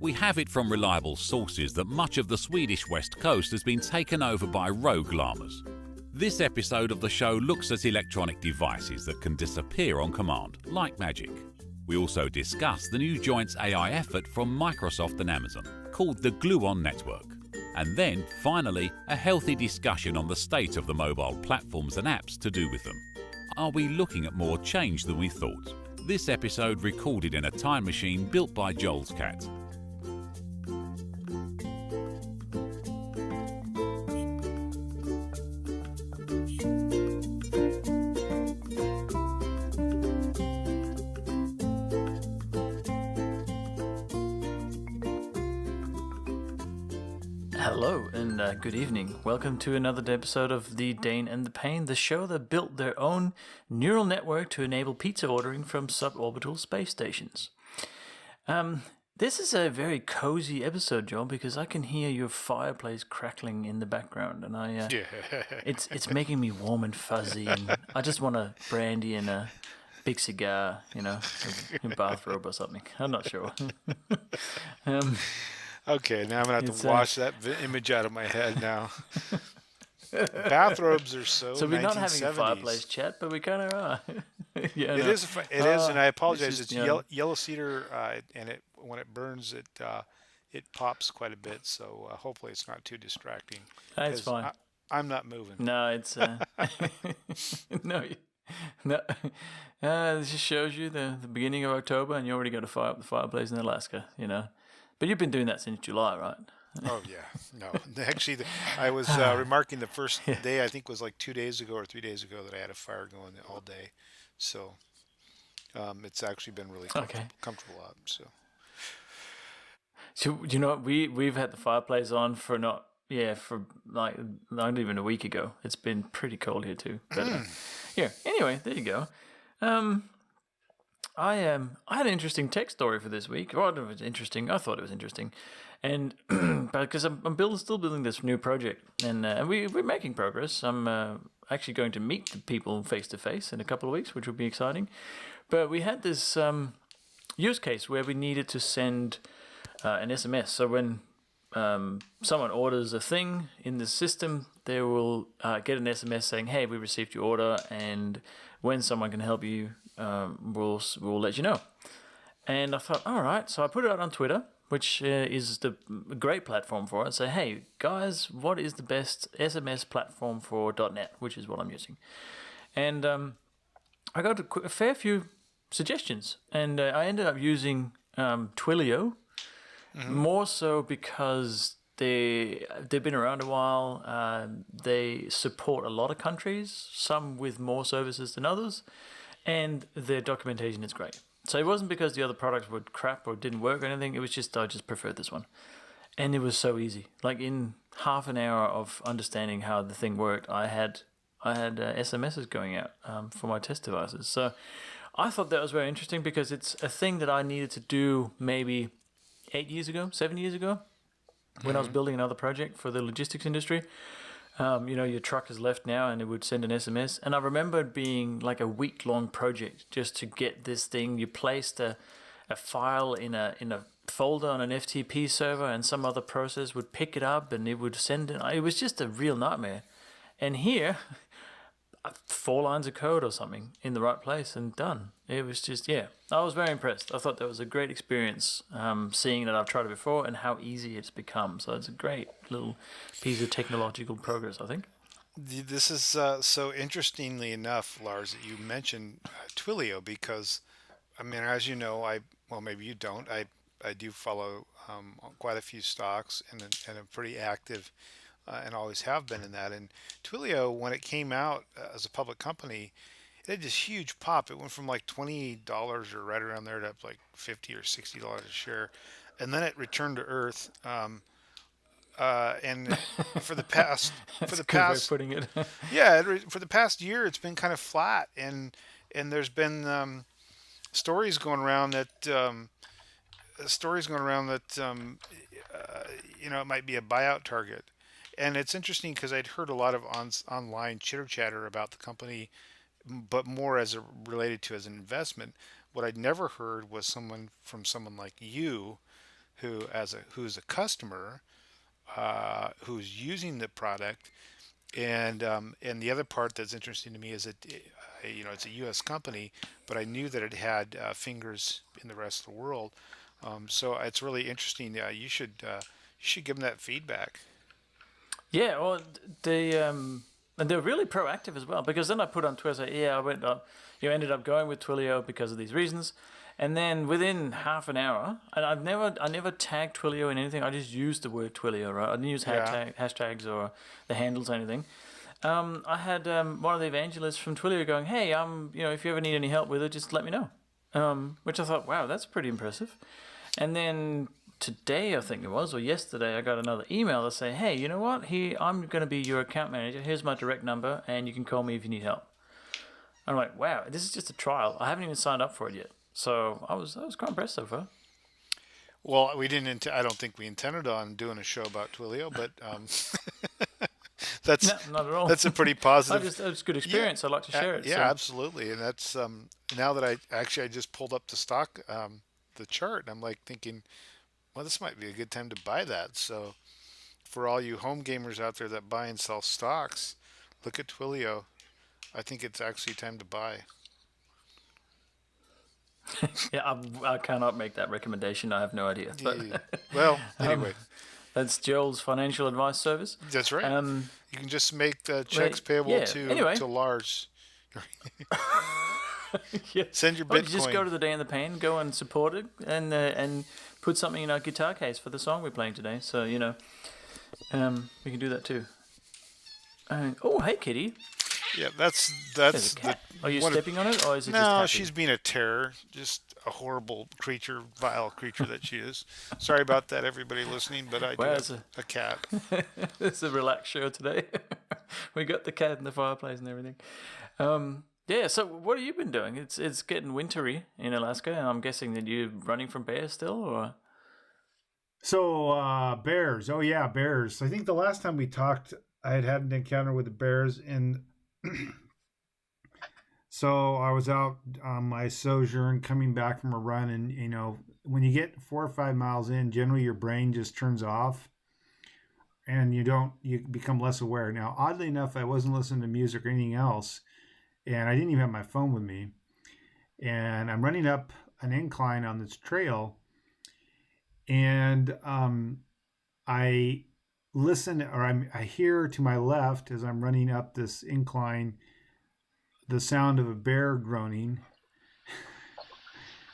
We have it from reliable sources that much of the Swedish west coast has been taken over by rogue llamas. This episode of the show looks at electronic devices that can disappear on command, like magic. We also discuss the new joint AI effort from Microsoft and Amazon, called the Gluon network. And then, finally, a healthy discussion on the state of the mobile platforms and apps to do with them. Are we looking at more change than we thought? This episode recorded in a time machine built by Joel's cat. Hello and good evening. Welcome to another episode of The Dane and the Pain, the show that built their own neural network to enable pizza ordering from suborbital space stations. This is a very cozy episode, Joel, because I can hear your fireplace crackling in the background, and it's making me warm and fuzzy, and I just want a brandy and a big cigar, a bathrobe or something. I'm not sure. Okay, now I'm going to have to wash that image out of my head now. Bathrobes are so we're 1970s. not having a fireplace chat, but we kind of are. It is, and I apologize. It's yellow cedar, and when it burns, it pops quite a bit, so hopefully it's not too distracting. That's fine. I'm not moving. No, it's... no. This just shows you the beginning of October, and you already got to fire up the fireplace in Alaska, But you've been doing that since July, right? Oh, yeah. No, actually, I was remarking the first day, I think was like 2 days ago or 3 days ago, that I had a fire going all day. So it's actually been really comfortable out. So you know what? We've had the fireplace on for not even a week ago. It's been pretty cold here too. But anyway, there you go. I had an interesting tech story for this week. Well, I don't know if it's interesting. I thought it was interesting, and because I'm still building this new project, and we're making progress. I'm actually going to meet the people face to face in a couple of weeks, which will be exciting. But we had this use case where we needed to send an SMS. So when someone orders a thing in the system, they will get an SMS saying, "Hey, we received your order, and when someone can help you, we'll let you know." And I thought, all right. So I put it out on Twitter, which is the great platform for it. Say, hey, guys, what is the best SMS platform for .Dotnet, which is what I'm using? And I got a fair few suggestions, and I ended up using Twilio, more so because they've been around a while. They support a lot of countries, some with more services than others, and their documentation is great. So it wasn't because the other products were crap or didn't work or anything. It was just I just preferred this one, and it was so easy. Like in half an hour of understanding how the thing worked, I had SMSs going out for my test devices. So I thought that was very interesting because it's a thing that I needed to do maybe 7 years ago, when I was building another project for the logistics industry. Your truck is left now, and it would send an SMS. And I remember it being like a week-long project just to get this thing. You placed a file in a folder on an FTP server, and some other process would pick it up, and it would send it. It was just a real nightmare. And here, 4 lines of code or something in the right place and done. It was just, I was very impressed. I thought that was a great experience, seeing that I've tried it before and how easy it's become. So it's a great little piece of technological progress, I think. This is so interestingly enough, Lars, that you mentioned Twilio, because, I mean, as you know, maybe you don't, I do follow quite a few stocks and I'm pretty active and always have been in that. And Twilio, when it came out as a public company, it had this huge pop. It went from like $20 or right around there to like $50 or $60 a share, and then it returned to earth. And for the past, That's a good way of putting it. for the past year, it's been kind of flat, and there's been stories going around that it might be a buyout target. And it's interesting because I'd heard a lot of online chitter chatter about the company, but more related to as an investment. What I'd never heard was someone like you who's a customer, who's using the product, and the other part that's interesting to me is that it's a U.S. company, but I knew that it had fingers in the rest of the world. So it's really interesting. You should give them that feedback. Yeah, well, and they're really proactive as well, because then I put on Twitter, yeah, I went up, ended up going with Twilio because of these reasons, and then within half an hour, and I never tagged Twilio in anything. I just used the word Twilio, right? I didn't use Yeah. hashtags or the handles or anything. I had one of the evangelists from Twilio going, hey, if you ever need any help with it, just let me know. Which I thought, wow, that's pretty impressive. And then today, I think it was, or yesterday, I got another email to say, hey, you know what? I'm going to be your account manager. Here's my direct number, and you can call me if you need help. I'm like, wow, this is just a trial. I haven't even signed up for it yet. So I was quite impressed so far. Well, we didn't. I don't think we intended on doing a show about Twilio, but that's No, not at all. that's a pretty positive. It's a good experience. I'd like to share it. Yeah, So. absolutely. And that's now that I just pulled up the stock, the chart, and I'm like thinking, well, this might be a good time to buy that. So for all you home gamers out there that buy and sell stocks, look at Twilio. I think it's actually time to buy. Yeah, I cannot make that recommendation. I have no idea. But Yeah. Well, anyway, that's Joel's financial advice service. that's right. Um, You can just make the checks payable yeah. to Anyway. to Lars. Yeah. Send your Well, you just Bitcoin. go to the Day in the Pen, go and support it, and put something in our guitar case for the song we're playing today. So we can do that too. Oh, hey, kitty. Yeah, that's There's a the cat. Are you one of- stepping on it, or is it just No, happy? she's being a terror. Just a horrible creature, vile creature that she is. Sorry about that, everybody listening, but I do Well, have a cat. It's a relaxed show today. We got the cat in the fireplace and everything. Yeah. So, what have you been doing? It's getting wintry in Alaska, and I'm guessing that you're running from bears still, or So, bears. Oh, yeah, bears. I think the last time we talked, I had an encounter with the bears. And so I was out on my sojourn coming back from a run. And, when you get 4 or 5 miles in, generally your brain just turns off and you become less aware. Now, oddly enough, I wasn't listening to music or anything else. And I didn't even have my phone with me. And I'm running up an incline on this trail. And I listen, or I hear to my left as I'm running up this incline the sound of a bear groaning.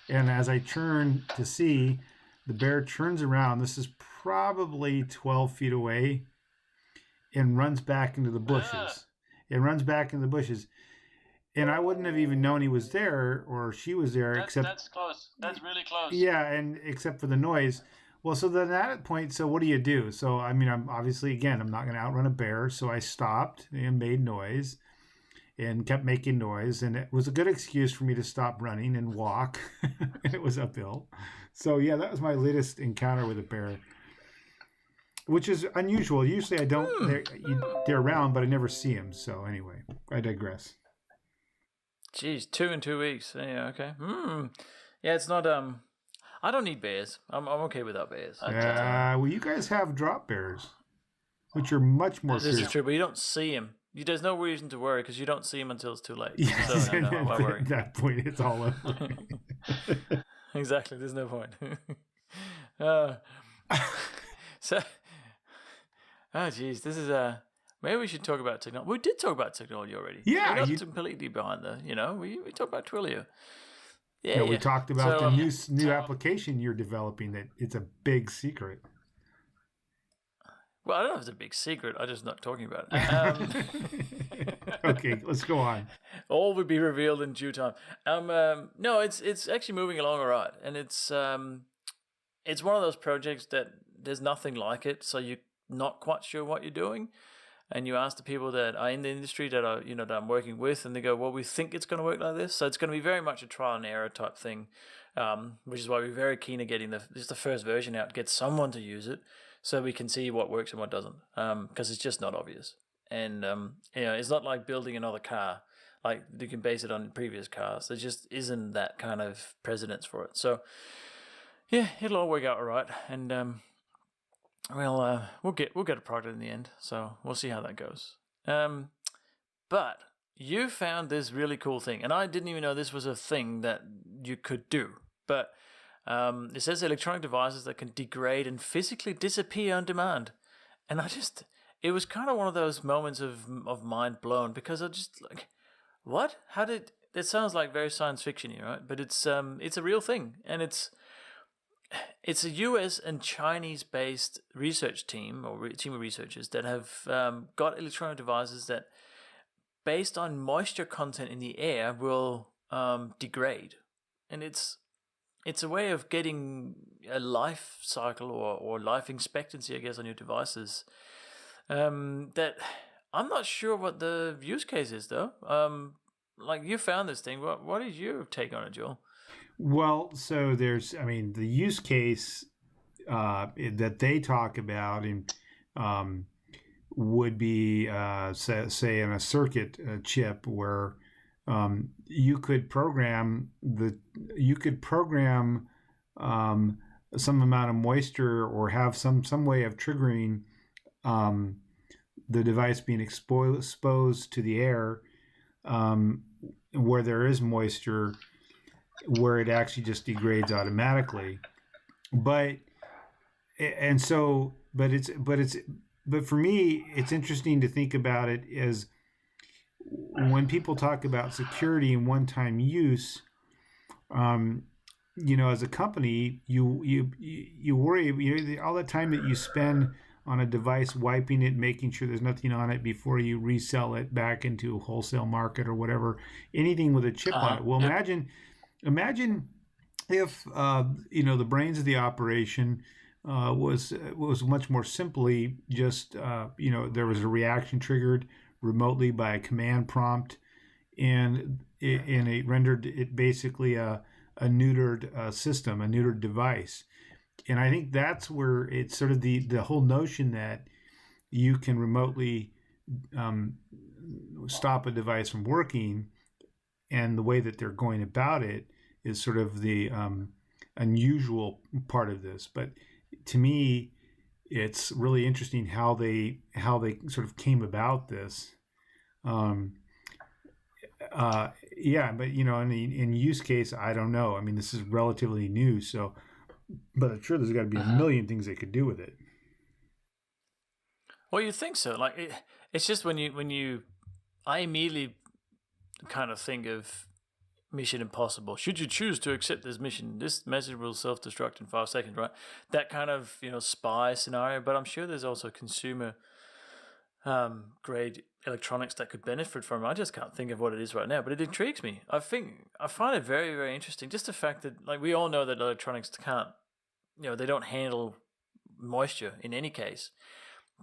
And as I turn to see, the bear turns around. This is probably 12 feet away and runs back into the bushes. It runs back into the bushes. And I wouldn't have even known he was there or she was there, that's close. That's really close. yeah, and except for the noise. Well, so then at that point, so what do you do? So, I mean, I'm obviously, again, I'm not going to outrun a bear. So I stopped and made noise and kept making noise. And it was a good excuse for me to stop running and walk. And it was uphill. So, yeah, that was my latest encounter with a bear, which is unusual. Usually I don't, they're around, but I never see them. So anyway, I digress. Jeez, 2 in 2 weeks. Yeah, okay. Yeah, it's not. I don't need bears. I'm okay without bears. Well, you guys have drop bears, which are much more This is fearsome. true, but you don't see them. There's no reason to worry because you don't see them until it's too late. Yeah, So no, why worry? at that point, it's all over. Exactly. There's no point. So, jeez, this is maybe we should talk about technology. We did talk about technology already. Yeah, we're not you- completely behind the. We talked about Twilio. Yeah, Yeah, we talked about So, the new application you're developing. That it's a big secret. Well, I don't know if it's a big secret. I'm just not talking about it. Okay, let's go on. All will be revealed in due time. No, it's actually moving along all right, and it's one of those projects that there's nothing like it, so you're not quite sure what you're doing, and you ask the people that are in the industry that I'm working with, and they go, "Well, we think it's going to work like this." So it's going to be very much a trial and error type thing, which is why we're very keen at getting the first version out, get someone to use it, so we can see what works and what doesn't, because it's just not obvious. And it's not like building another car. Like you can base it on previous cars. There just isn't that kind of precedence for it. So Yeah, it'll all work out all right, and we'll get a product in the end. So we'll see how that goes. But you found this really cool thing, and I didn't even know this was a thing that you could do. But it says electronic devices that can degrade and physically disappear on demand, and it was kind of one of those moments of mind blown, because I just like, what? How did it sounds like very science fiction-y, right? But it's a real thing, and it's a U.S. and Chinese-based research team or team of researchers that have got electronic devices that, based on moisture content in the air, will degrade, and it's a way of getting a life cycle or life expectancy, I guess, on your devices. That I'm not sure what the use case is, though. Like, you found this thing. What is your take on it, Joel? Well, so there's, I mean, the use case that they talk about would be, say, in a circuit chip where you could program some amount of moisture, or have some way of triggering the device being exposed to the air where there is moisture, where it actually just degrades automatically. But for me, it's interesting to think about it as, when people talk about security and one-time use, as a company, you worry, all the time that you spend on a device, wiping it, making sure there's nothing on it before you resell it back into a wholesale market or whatever, anything with a chip on it. Well, imagine if the brains of the operation was much more simply just there was a reaction triggered remotely by a command prompt, and it rendered it basically a neutered system, a neutered device. And I think that's where it's sort of the whole notion that you can remotely stop a device from working, and the way that they're going about it is sort of the unusual part of this. But to me, it's really interesting how they sort of came about this. But in use case, I don't know. I mean, this is relatively new, so, but I'm sure there's got to be a million things they could do with it. Well, you think so? Like, it's just I immediately kind of think of Mission Impossible. Should you choose to accept this mission, this message will self-destruct in 5 seconds, right? That kind of spy scenario. But I'm sure there's also consumer grade electronics that could benefit from it. I just can't think of what it is right now, but it intrigues me. I find it very, very interesting. Just the fact that, like, we all know that electronics can't, they don't handle moisture in any case.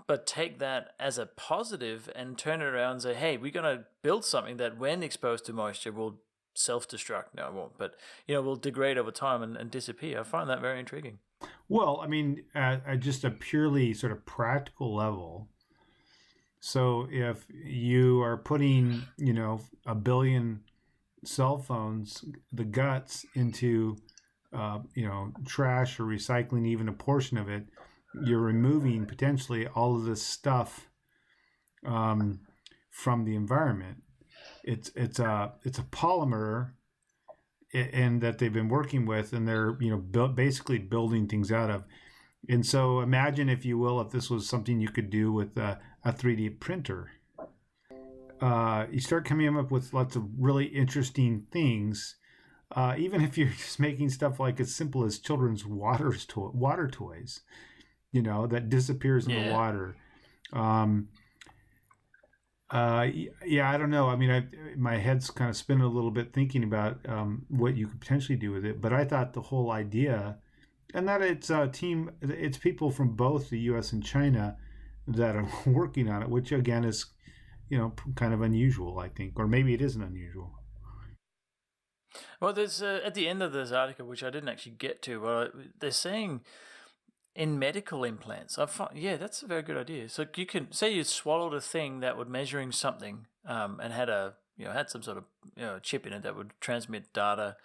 But take that as a positive and turn it around and say, hey, we're going to build something that, when exposed to moisture, will self-destruct. No, it won't, but will degrade over time and disappear. I find that very intriguing. Well, I mean, at just a purely sort of practical level. So if you are putting, 1 billion cell phones, the guts, into, trash or recycling even a portion of it, you're removing potentially all of this stuff from the environment. It's a polymer, and that they've been working with, and they're basically building things out of. And so imagine, if you will, if this was something you could do with a 3D printer. You start coming up with lots of really interesting things. Even if you're just making stuff like as simple as children's water toys, that disappears in the water. I don't know. I mean, my head's kind of spinning a little bit thinking about what you could potentially do with it. But I thought the whole idea, and that it's people from both the U.S. and China that are working on it, which again is, kind of unusual, I think, or maybe it isn't unusual. Well, there's at the end of this article, which I didn't actually get to, they're saying, in medical implants, that's a very good idea. So you can say you swallowed a thing that was measuring something, and had had some sort of chip in it that would transmit data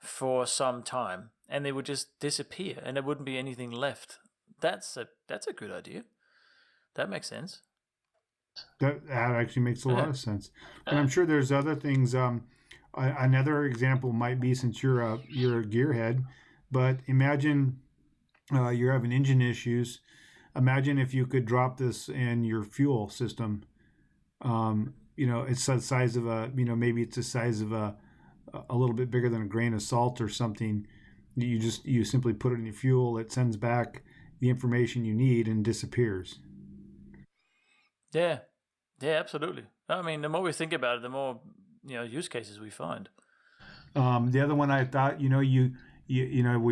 for some time, and they would just disappear, and there wouldn't be anything left. That's a good idea. That makes sense. That actually makes a lot of sense. And I'm sure there's other things. Another example might be, since you're a gearhead, but imagine you're having engine issues. Imagine if you could drop this in your fuel system. It's the size of maybe it's the size of a little bit bigger than a grain of salt or something. You simply put it in your fuel. It sends back the information you need and disappears. Yeah, absolutely. I mean, the more we think about it, the more use cases we find. The other one I thought, we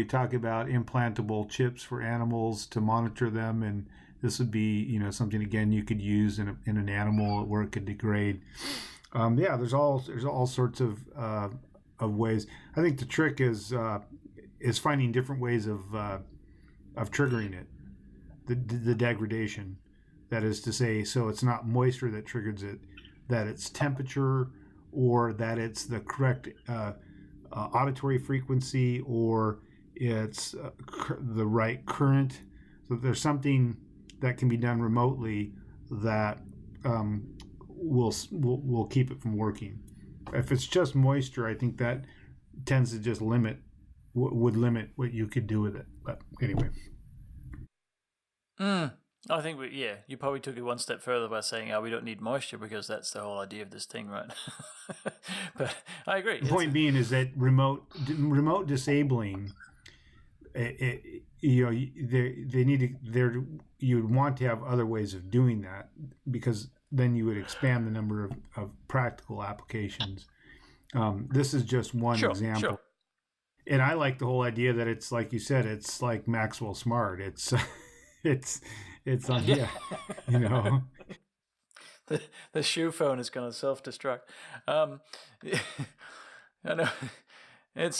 talk about implantable chips for animals to monitor them, and this would be something again you could use in an animal where it could degrade. There's all sorts of ways. I think the trick is finding different ways of triggering it, the degradation. That is to say, so it's not moisture that triggers it, that it's temperature, or that it's the correct auditory frequency, or it's the right current. So there's something that can be done remotely that will keep it from working. If it's just moisture, I think that tends to just would limit what you could do with it. But anyway. I think you probably took it one step further by saying, we don't need moisture, because that's the whole idea of this thing, right? But I agree. The point being is that remote disabling, you'd want to have other ways of doing that, because then you would expand the number of practical applications. This is just one example. Sure. And I like the whole idea that it's like you said, it's like Maxwell Smart. It's The shoe phone is going to self-destruct. I know. I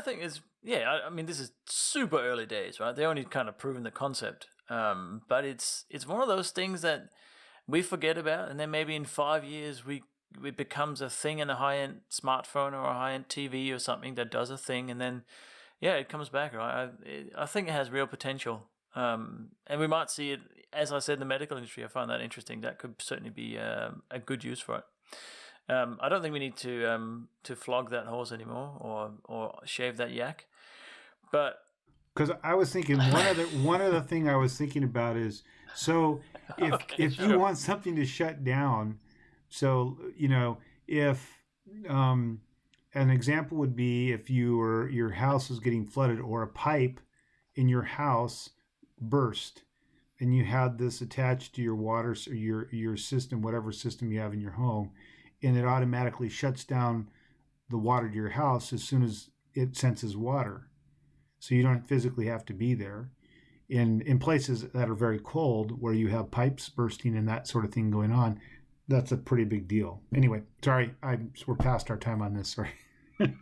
think it's, I mean, this is super early days, right? They only kind of proven the concept. But it's one of those things that we forget about, and then maybe in 5 years it becomes a thing in a high-end smartphone or a high-end TV or something that does a thing, and then it comes back, right? I think it has real potential. And we might see it, as I said, in the medical industry. I find that interesting. That could certainly be a good use for it. I don't think we need to flog that horse anymore or shave that yak. But because I was thinking one other thing I was thinking about is, so if you want something to shut down, so if an example would be if your house is getting flooded, or a pipe in your house burst, and you had this attached to your water or your system, whatever system you have in your home, and it automatically shuts down the water to your house as soon as it senses water. So you don't physically have to be there. In places that are very cold, where you have pipes bursting and that sort of thing going on, that's a pretty big deal. Anyway, sorry, we're past our time on this. Sorry. No.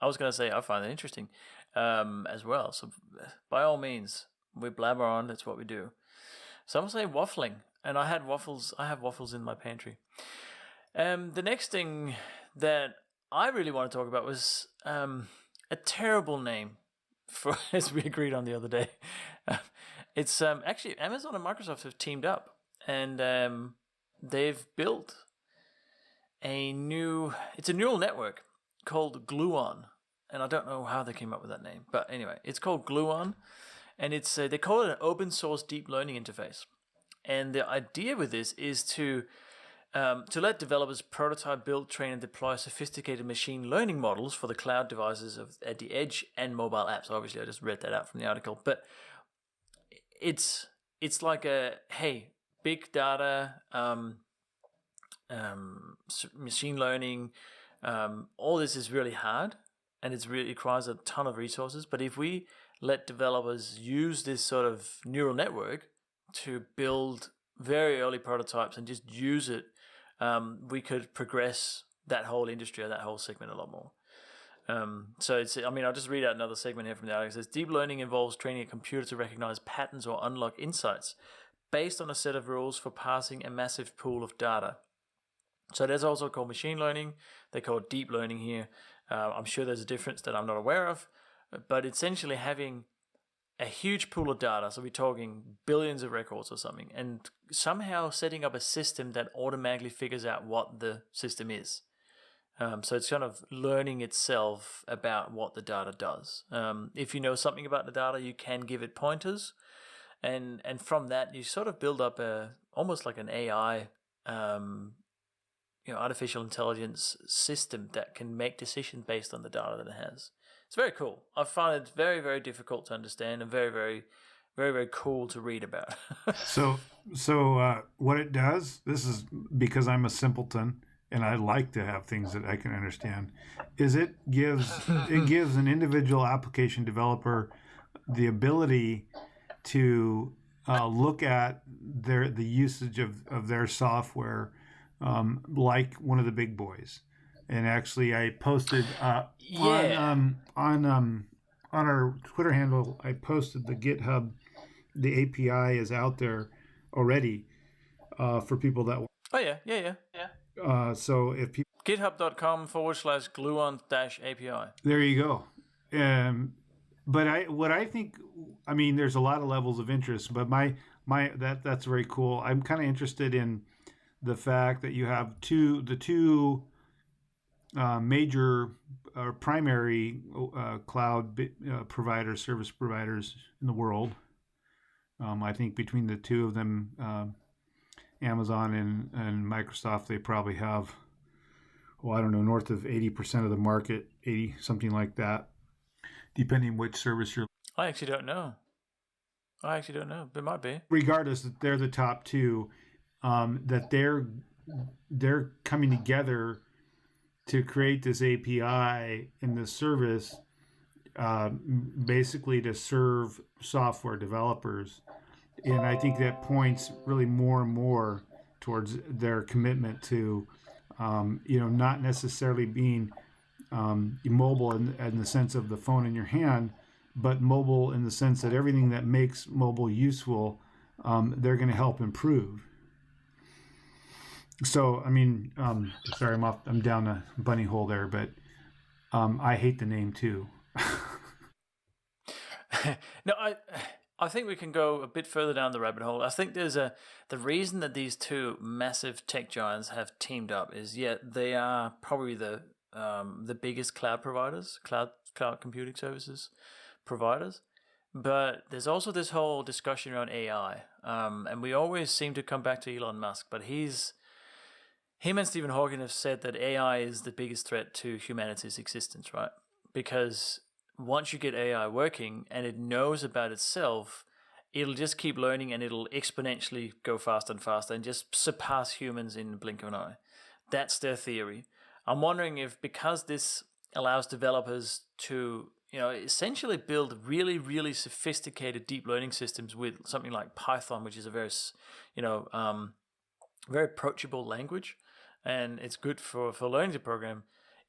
I was going to say I find it interesting as well. So by all means, we blabber on. That's what we do. Some say waffling, and I have waffles in my pantry. The next thing that I really want to talk about was a terrible name for, as we agreed on the other day. It's actually Amazon and Microsoft have teamed up, and they've built a neural network called Gluon. And I don't know how they came up with that name, but anyway, it's called Gluon, and it's they call it an open source deep learning interface. And the idea with this is to let developers prototype, build, train, and deploy sophisticated machine learning models for the cloud devices at the edge and mobile apps. Obviously, I just read that out from the article, but it's like big data, machine learning. All this is really hard, and it requires a ton of resources. But if we let developers use this sort of neural network to build very early prototypes and just use it, we could progress that whole industry or that whole segment a lot more. So I'll just read out another segment here from the article. It says, deep learning involves training a computer to recognize patterns or unlock insights based on a set of rules for parsing a massive pool of data. So there's also called machine learning. They call it deep learning here. I'm sure there's a difference that I'm not aware of, but essentially having a huge pool of data, so we're talking billions of records or something, and somehow setting up a system that automatically figures out what the system is. So it's kind of learning itself about what the data does. If you know something about the data, you can give it pointers, and from that you sort of build up almost like an AI, artificial intelligence system that can make decisions based on the data that it has. It's very cool. I find it very, very difficult to understand and very, very, very, very cool to read about. So what it does, this is because I'm a simpleton and I like to have things that I can understand, is it gives an individual application developer the ability to look at the usage of their software, like one of the big boys. And actually, I posted on our Twitter handle, I posted the GitHub. The API is out there already for people that. Oh yeah. So if people GitHub.com/Gluon-API. There you go. But I think, I mean, there's a lot of levels of interest, but that's very cool. I'm kind of interested in the fact that you have the two major primary cloud service providers in the world. I think between the two of them, Amazon and Microsoft, they probably have, I don't know, north of 80% of the market, 80, something like that, depending which service you're. I actually don't know. It might be. Regardless, that they're the top two, that they're coming together to create this API in this service, basically to serve software developers. And I think that points really more and more towards their commitment to, not necessarily being mobile in the sense of the phone in your hand, but mobile in the sense that everything that makes mobile useful, they're going to help improve. So, I mean, sorry, I'm down a bunny hole there, but I hate the name too. No, I think we can go a bit further down the rabbit hole. I think the reason that these two massive tech giants have teamed up is, they are probably the biggest cloud providers, cloud computing services providers. But there's also this whole discussion around AI, and we always seem to come back to Elon Musk, but him and Stephen Hawking have said that AI is the biggest threat to humanity's existence, right? Because once you get AI working and it knows about itself, it'll just keep learning and it'll exponentially go faster and faster and just surpass humans in the blink of an eye. That's their theory. I'm wondering if, because this allows developers to, essentially build really, really sophisticated deep learning systems with something like Python, which is a very, very approachable language, and it's good for learning to program.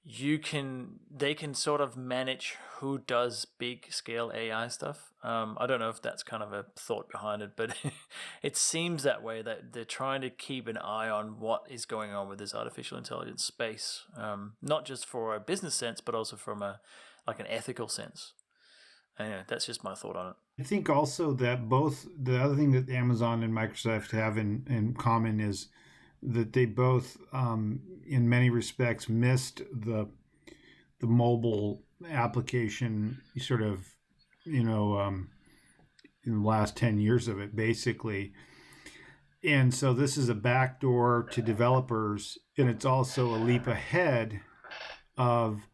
They can sort of manage who does big scale AI stuff. I don't know if that's kind of a thought behind it, but it seems that way, that they're trying to keep an eye on what is going on with this artificial intelligence space, not just for a business sense, but also from an ethical sense. Anyway, that's just my thought on it. I think also that the other thing that Amazon and Microsoft have in common is that they both, in many respects, missed the mobile application sort of, in the last 10 years of it, basically. And so this is a backdoor to developers, and it's also a leap ahead of,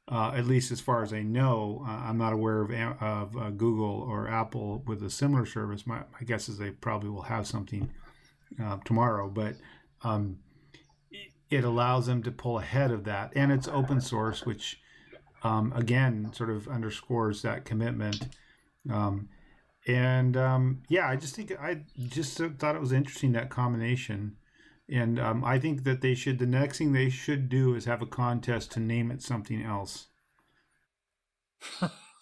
at least as far as I know, I'm not aware of Google or Apple with a similar service. My guess is they probably will have something tomorrow, but it allows them to pull ahead of that, and it's open source, which again sort of underscores that commitment. I just thought it was interesting, that combination, and I think that the next thing they should do is have a contest to name it something else.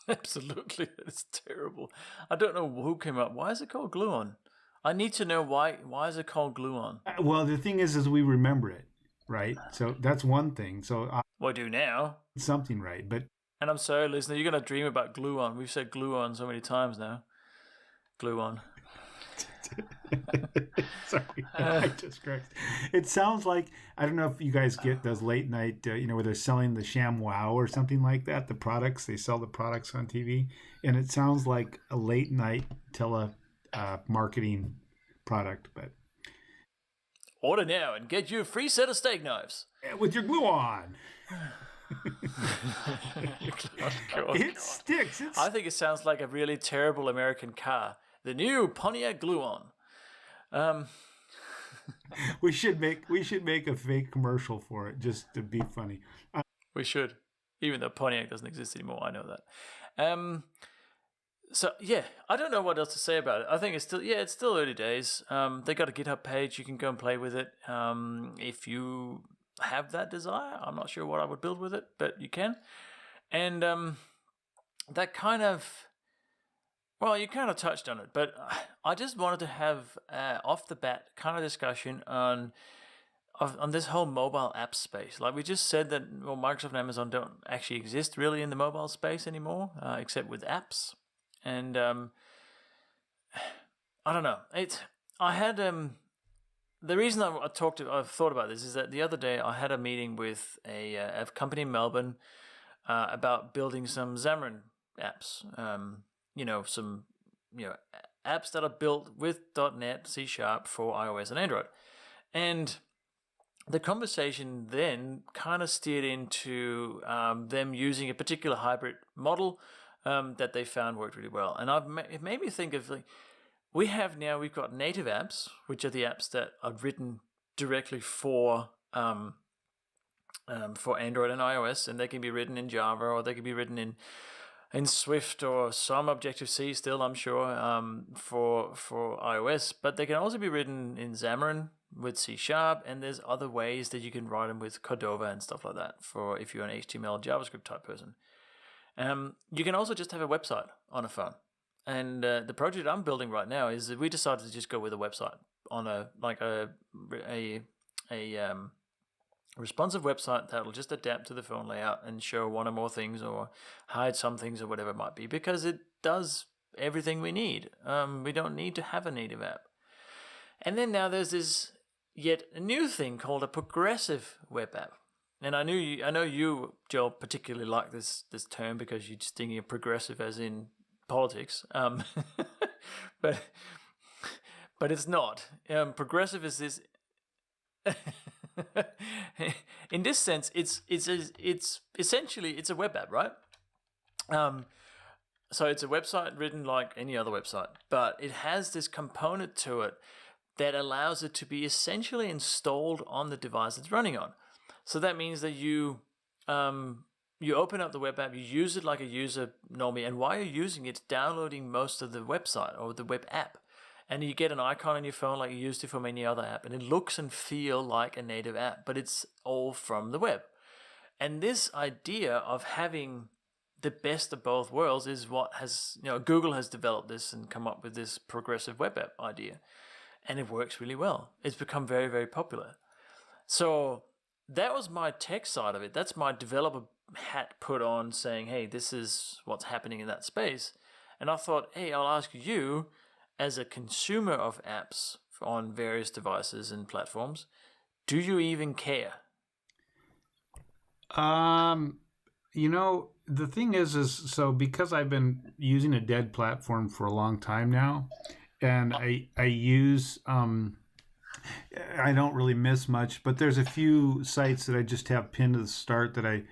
Absolutely, it's terrible. I don't know who came up. Why is it called Gluon? I need to know why. Why is it called Gluon? Well, the thing is we remember it. right? So that's one thing. So Well, I do now. something right, but And I'm sorry, listener, you're going to dream about Gluon. We've said Gluon so many times now. Gluon. sorry, I just correct. It sounds like, I don't know if you guys get those late night, where they're selling the Sham Wow or something like that. The products, they sell the products on TV, and it sounds like a late night marketing product, but Order now and get you a free set of steak knives. with your glue on. God. It sticks. I think it sounds like a really terrible American car. The new Pontiac Gluon. We should make a fake commercial for it just to be funny. We should, even though Pontiac doesn't exist anymore. I know that. So yeah, I don't know what else to say about it. I think it's still early days. They got a GitHub page. You can go and play with it if you have that desire. I'm not sure what I would build with it, but you can. And that kind of, well, you kind of touched on it, but I just wanted to have off the bat kind of discussion on this whole mobile app space. Like we just said that Microsoft and Amazon don't actually exist really in the mobile space anymore, except with apps. And I don't know. I had the reason I've thought about this is that the other day I had a meeting with a company in Melbourne about building some Xamarin apps. Some apps that are built with .NET C# for iOS and Android. And the conversation then kind of steered into them using a particular hybrid model that they found worked really well. And it made me think of we've got native apps, which are the apps that are written directly for Android and iOS, and they can be written in Java or they can be written in Swift or some Objective-C still, I'm sure, for iOS. But they can also be written in Xamarin with C#, and there's other ways that you can write them with Cordova and stuff like that for if you're an HTML JavaScript type person. You can also just have a website on a phone. And the project I'm building right now is that we decided to just go with a website on a responsive website that'll just adapt to the phone layout and show one or more things or hide some things or whatever it might be, because it does everything we need. We don't need to have a native app. And then now there's this yet a new thing called a progressive web app. And I know you, Joel, particularly like this term because you're just thinking of progressive as in politics. But it's not. Progressive is this. In this sense, it's essentially it's a web app, right? So it's a website written like any other website, but it has this component to it that allows it to be essentially installed on the device it's running on. So that means that you open up the web app, you use it like a user normally, and while you're using it, it's downloading most of the website or the web app. And you get an icon on your phone like you used to from any other app, and it looks and feels like a native app, but it's all from the web. And this idea of having the best of both worlds is what Google has developed this and come up with this progressive web app idea. And it works really well. It's become very, very popular. So that was my tech side of it. That's my developer hat put on saying, hey, this is what's happening in that space. And I thought, hey, I'll ask you, as a consumer of apps on various devices and platforms, do you even care? The thing is so because I've been using a dead platform for a long time now, and I use I don't really miss much, but there's a few sites that I just have pinned to the start that I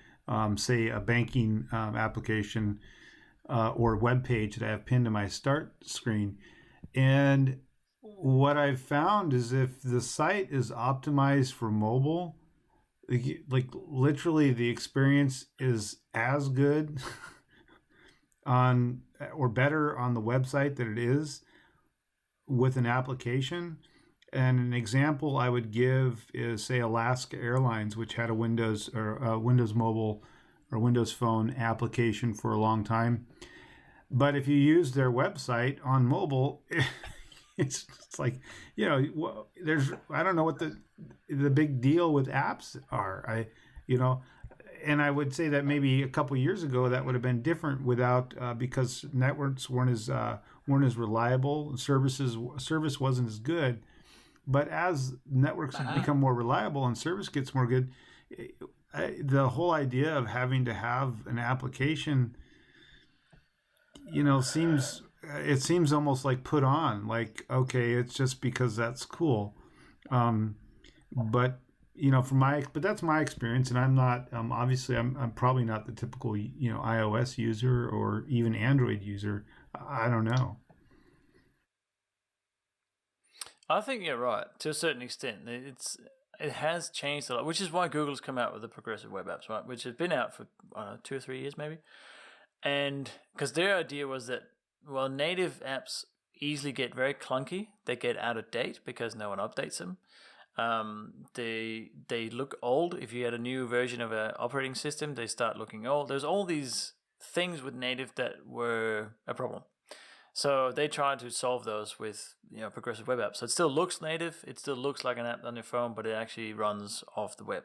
say a banking application or web page that I have pinned to my start screen. And what I've found is if the site is optimized for mobile, like literally the experience is as good on or better on the website than it is with an application. And an example I would give is, say, Alaska Airlines, which had a Windows Mobile or Windows Phone application for a long time. But if you use their website on mobile, It's like, there's, I don't know what the big deal with apps are. And I would say that maybe a couple of years ago that would have been different without because networks weren't as reliable, service wasn't as good. But as networks have become more reliable and service gets more good, the whole idea of having to have an application, seems almost like put on, like, okay, it's just because that's cool. But but that's my experience, and I'm not obviously I'm probably not the typical iOS user or even Android user. I don't know. I think you're right to a certain extent. It has changed a lot, which is why Google's come out with the progressive web apps, right? Which have been out for 2 or 3 years maybe, and because their idea was that native apps easily get very clunky. They get out of date because no one updates them. They look old. If you had a new version of an operating system, they start looking old. There's all these things with native that were a problem. So they tried to solve those with progressive web apps. So it still looks native. It still looks like an app on your phone, but it actually runs off the web.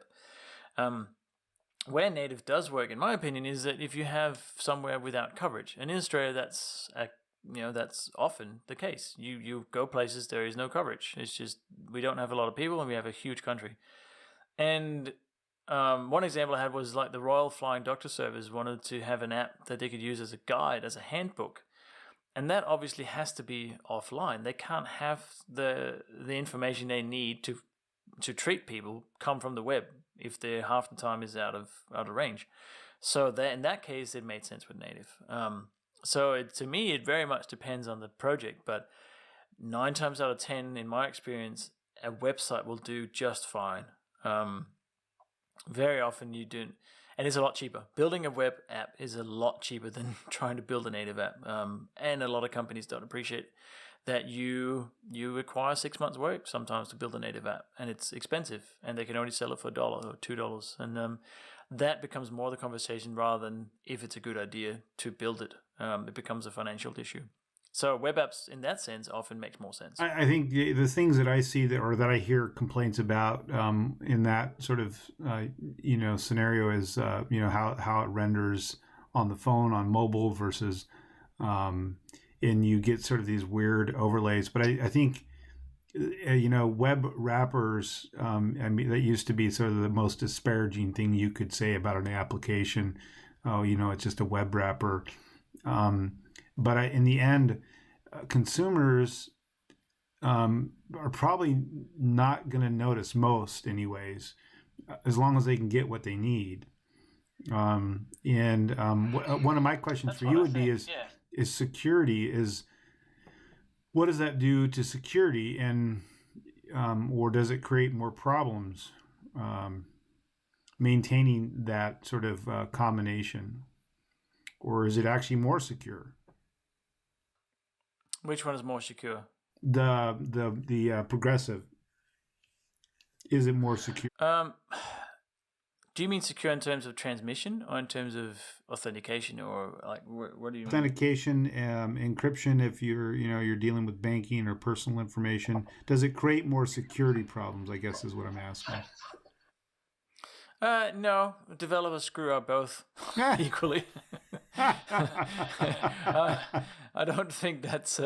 Where native does work, in my opinion, is that if you have somewhere without coverage, and in Australia, that's often the case. You go places there is no coverage. It's just we don't have a lot of people and we have a huge country. And one example I had was like the Royal Flying Doctor Service wanted to have an app that they could use as a guide, as a handbook. And that obviously has to be offline. They can't have the information they need to treat people come from the web if they're half the time is out of range. So in that case, it made sense with native. So to me, it very much depends on the project. But 9 times out of 10, in my experience, a website will do just fine. Very often you do. And it's a lot cheaper. Building a web app is a lot cheaper than trying to build a native app. And a lot of companies don't appreciate that you require 6 months' work sometimes to build a native app. And it's expensive. And they can only sell it for $1 or $2. And that becomes more the conversation rather than if it's a good idea to build it. It becomes a financial issue. So web apps, in that sense, often makes more sense. I think the things that I see that I hear complaints about in that sort of scenario is how it renders on the phone, on mobile versus, and you get sort of these weird overlays. But I think web wrappers. That used to be sort of the most disparaging thing you could say about an application. Oh, it's just a web wrapper. But in the end, consumers are probably not going to notice most, anyways, as long as they can get what they need. One of my questions for you would be is security. What does that do to security, and or does it create more problems maintaining that sort of combination, or is it actually more secure? Which one is more secure? The progressive. Is it more secure? Do you mean secure in terms of transmission or in terms of authentication, or like what do you mean? Authentication, encryption. If you're dealing with banking or personal information, does it create more security problems? I guess is what I'm asking. No, developers screw up both equally. I don't think that's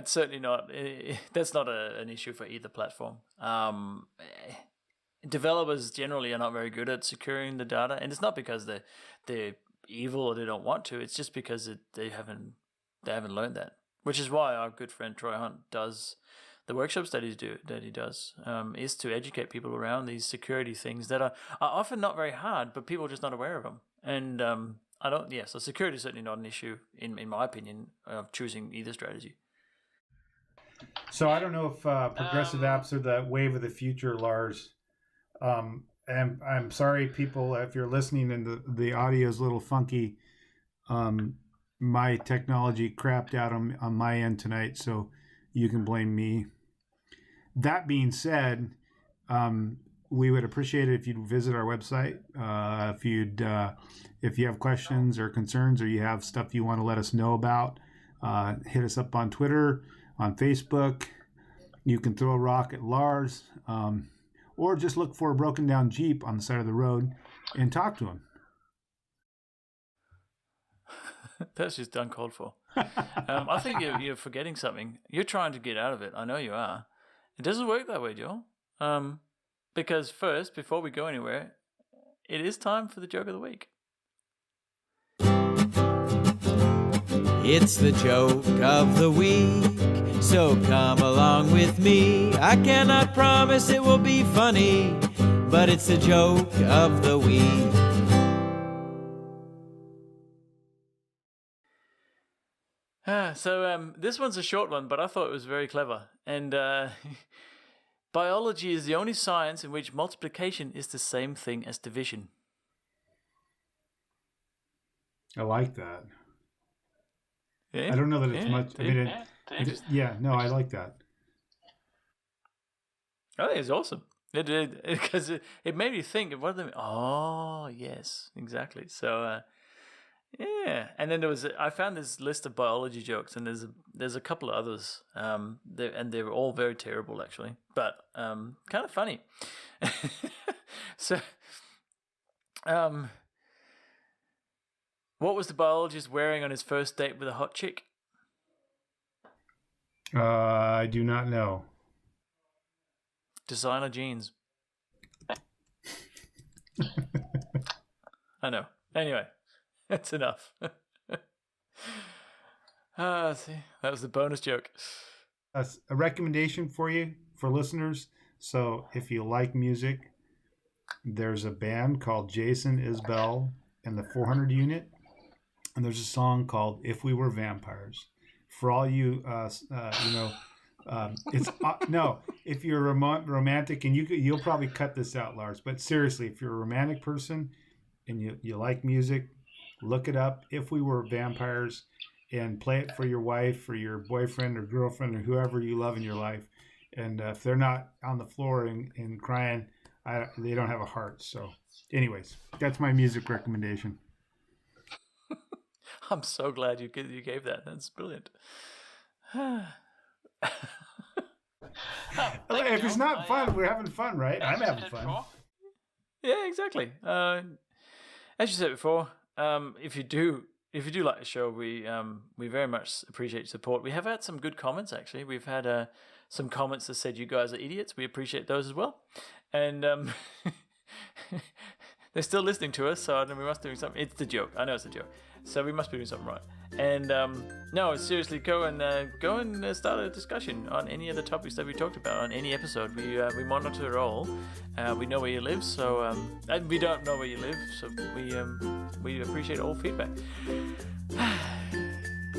certainly not. That's not an issue for either platform. Developers generally are not very good at securing the data, and it's not because they're evil or they don't want to. It's just because they haven't learned that. Which is why our good friend Troy Hunt does the workshops that he does is to educate people around these security things that are often not very hard, but people are just not aware of them. And so security is certainly not an issue in my opinion of choosing either strategy. So I don't know if progressive apps are the wave of the future, Lars. And I'm sorry, people, if you're listening and the audio is a little funky. My technology crapped out on my end tonight, so you can blame me. That being said, we would appreciate it if you'd visit our website. If you have questions or concerns, or you have stuff you want to let us know about, hit us up on Twitter. on Facebook. You can throw a rock at Lars, or just look for a broken down Jeep on the side of the road and talk to him. That's just uncalled for. I think you're forgetting something. You're trying to get out of it. I know you are. It doesn't work that way, Joel. Because first, before we go anywhere, it is time for the joke of the week. It's the joke of the week, so come along with me. I cannot promise it will be funny, but it's the joke of the week. So this one's a short one, but I thought it was very clever. And biology is the only science in which multiplication is the same thing as division. I like that. Yeah? I don't know that it's much. I mean, I like that. I think it's awesome. Because it made me think of what they mean. Oh, yes, exactly. So, yeah. And then I found this list of biology jokes, and there's a couple of others. They're all very terrible, actually, but kind of funny. So, what was the biologist wearing on his first date with a hot chick? I do not know. Designer jeans. I know. Anyway, that's enough. See, that was the bonus joke. That's a recommendation for you, for listeners. So if you like music, there's a band called Jason Isbell and the 400 Unit. And there's a song called "If We Were Vampires." For all you, it's no. If you're romantic, and you'll probably cut this out, Lars. But seriously, if you're a romantic person and you like music, look it up. "If We Were Vampires," and play it for your wife or your boyfriend or girlfriend or whoever you love in your life. And if they're not on the floor and crying, they don't have a heart. So, anyways, that's my music recommendation. I'm so glad you gave that. That's brilliant. If it's not fun, we're having fun, right? I'm having fun. Yeah, exactly. As you said before, if you do like the show, we very much appreciate support. We have had some good comments, actually. We've had some comments that said you guys are idiots. We appreciate those as well, and they're still listening to us, so we must be doing something. It's the joke. I know it's a joke. So we must be doing something right. And no, seriously, go and start a discussion on any of the topics that we talked about on any episode. We monitor it all. We know where you live, so and we don't know where you live, so we appreciate all feedback.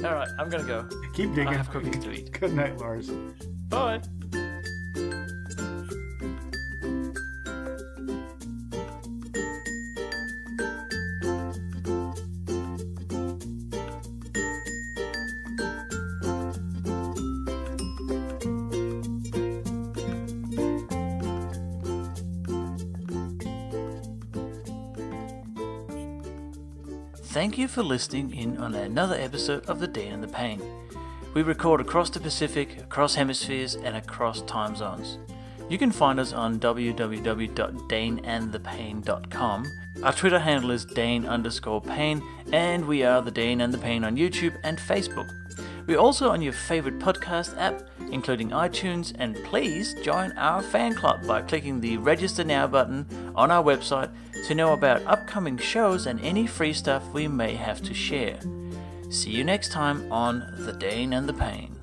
All right, I'm gonna go. Keep digging. I have cookies to eat. Good night, Lars. Bye. Thank you for listening in on another episode of The Dane and the Pain. We record across the Pacific, across hemispheres, and across time zones. You can find us on www.daneandthepain.com. Our Twitter handle is Dane_Pain, and we are The Dane and the Pain on YouTube and Facebook. We're also on your favorite podcast app, including iTunes, and please join our fan club by clicking the Register Now button on our website to know about upcoming shows and any free stuff we may have to share. See you next time on The Dane and the Pain.